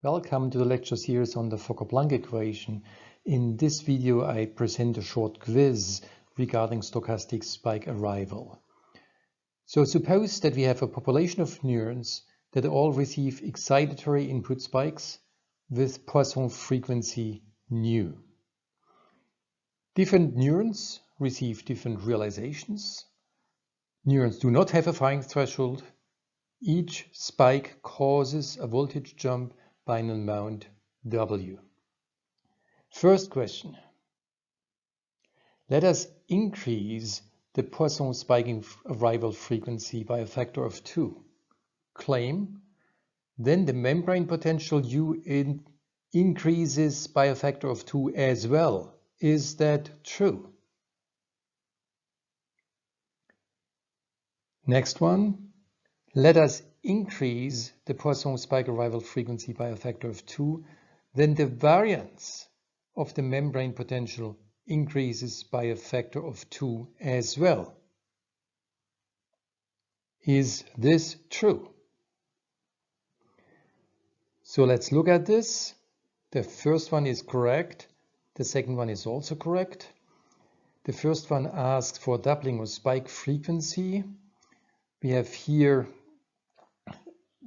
Welcome to the lecture series on the Fokker-Planck equation. In this video, I present a short quiz regarding stochastic spike arrival. So suppose that we have a population of neurons that all receive excitatory input spikes with Poisson frequency nu. Different neurons receive different realizations. Neurons do not have a firing threshold. Each spike causes a voltage jump by an amount W. First question. Let us increase the Poisson spiking arrival frequency by a factor of 2. Claim. Then the membrane potential U increases by a factor of 2 as well. Is that true? Next one. Let us increase the Poisson spike arrival frequency by a factor of 2, then the variance of the membrane potential increases by a factor of 2 as well. Is this true? So let's look at this. The first one is correct. The second one is also correct. The first one asks for doubling of spike frequency. We have here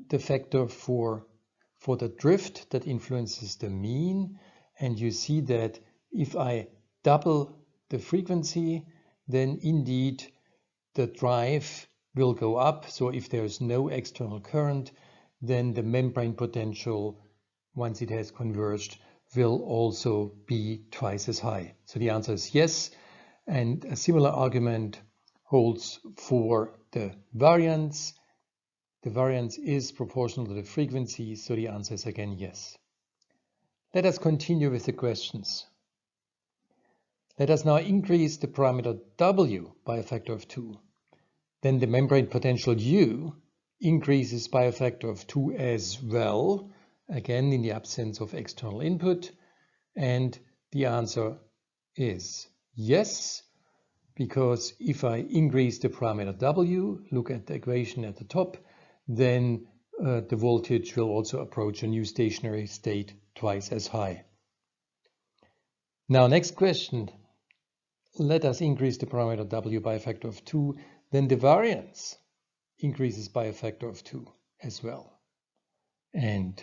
the factor for the drift that influences the mean, and you see that if I double the frequency, then indeed the drive will go up. So if there is no external current, then the membrane potential, once it has converged, will also be twice as high. So the answer is yes, and a similar argument holds for the variance. The variance is proportional to the frequency, so the answer is again yes. Let us continue with the questions. Let us now increase the parameter W by a factor of 2. Then the membrane potential U increases by a factor of 2 as well, again in the absence of external input. And the answer is yes, because if I increase the parameter W, look at the equation at the top, then the voltage will also approach a new stationary state twice as high. Now, next question. Let us increase the parameter W by a factor of 2. Then the variance increases by a factor of 2 as well. And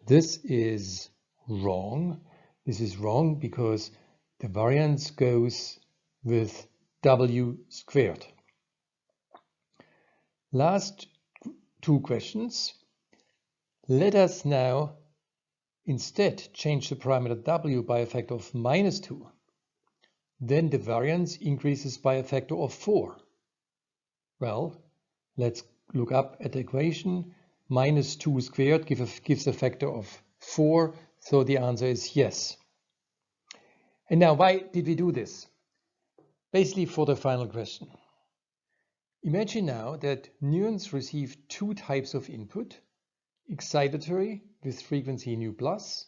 this is wrong. This is wrong because the variance goes with W squared. Last two questions. Let us now instead change the parameter W by a factor of -2. Then the variance increases by a factor of 4. Well, let's look up at the equation. -2 squared gives a factor of 4, so the answer is yes. And now, why did we do this? Basically for the final question. Imagine now that neurons receive two types of input, excitatory with frequency nu plus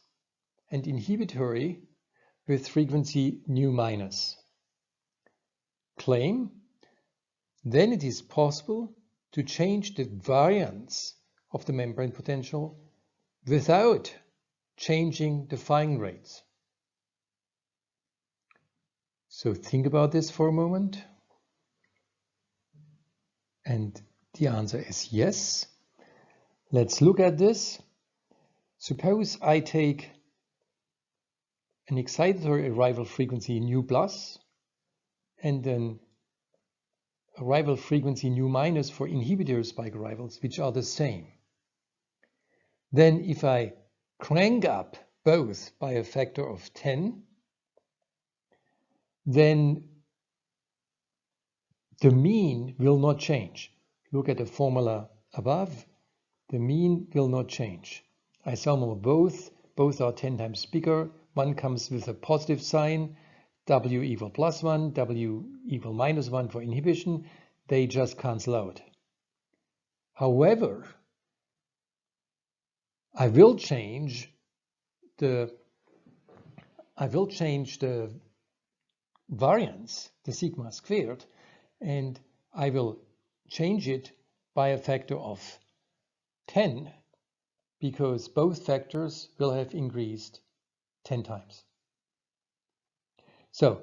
and inhibitory with frequency nu minus. Claim, then it is possible to change the variance of the membrane potential without changing the firing rates. So think about this for a moment. And the answer is yes. Let's look at this. Suppose I take an excitatory arrival frequency nu plus and then arrival frequency nu minus for inhibitory spike arrivals, which are the same. Then if I crank up both by a factor of 10, then the mean will not change. Look at the formula above. The mean will not change. I sum over both. Both are 10 times bigger. One comes with a positive sign, W equal +1, W equal -1 for inhibition. They just cancel out. However, I will change the variance, the sigma squared, and I will change it by a factor of 10 because both factors will have increased 10 times. So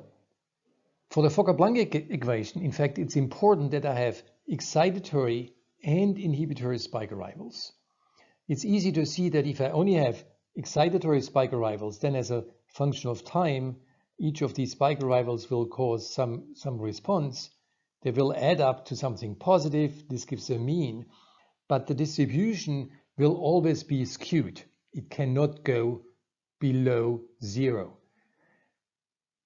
for the Fokker-Planck equation, in fact, it's important that I have excitatory and inhibitory spike arrivals. It's easy to see that if I only have excitatory spike arrivals, then as a function of time, each of these spike arrivals will cause some response. They will add up to something positive. This gives a mean, but the distribution will always be skewed. It cannot go below 0.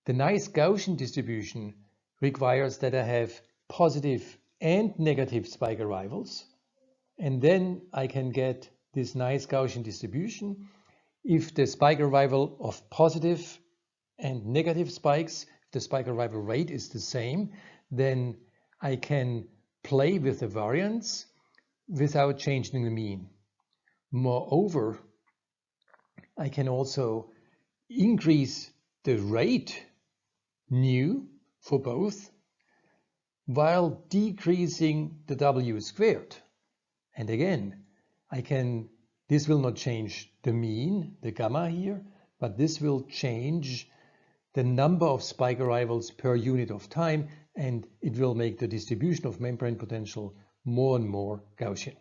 The nice Gaussian distribution requires that I have positive and negative spike arrivals, and then I can get this nice Gaussian distribution. If the spike arrival of positive and negative spikes, if the spike arrival rate is the same, then I can play with the variance without changing the mean. Moreover, I can also increase the rate nu for both while decreasing the w squared. And again, this will not change the mean, the gamma here, but this will change the number of spike arrivals per unit of time, and it will make the distribution of membrane potential more and more Gaussian.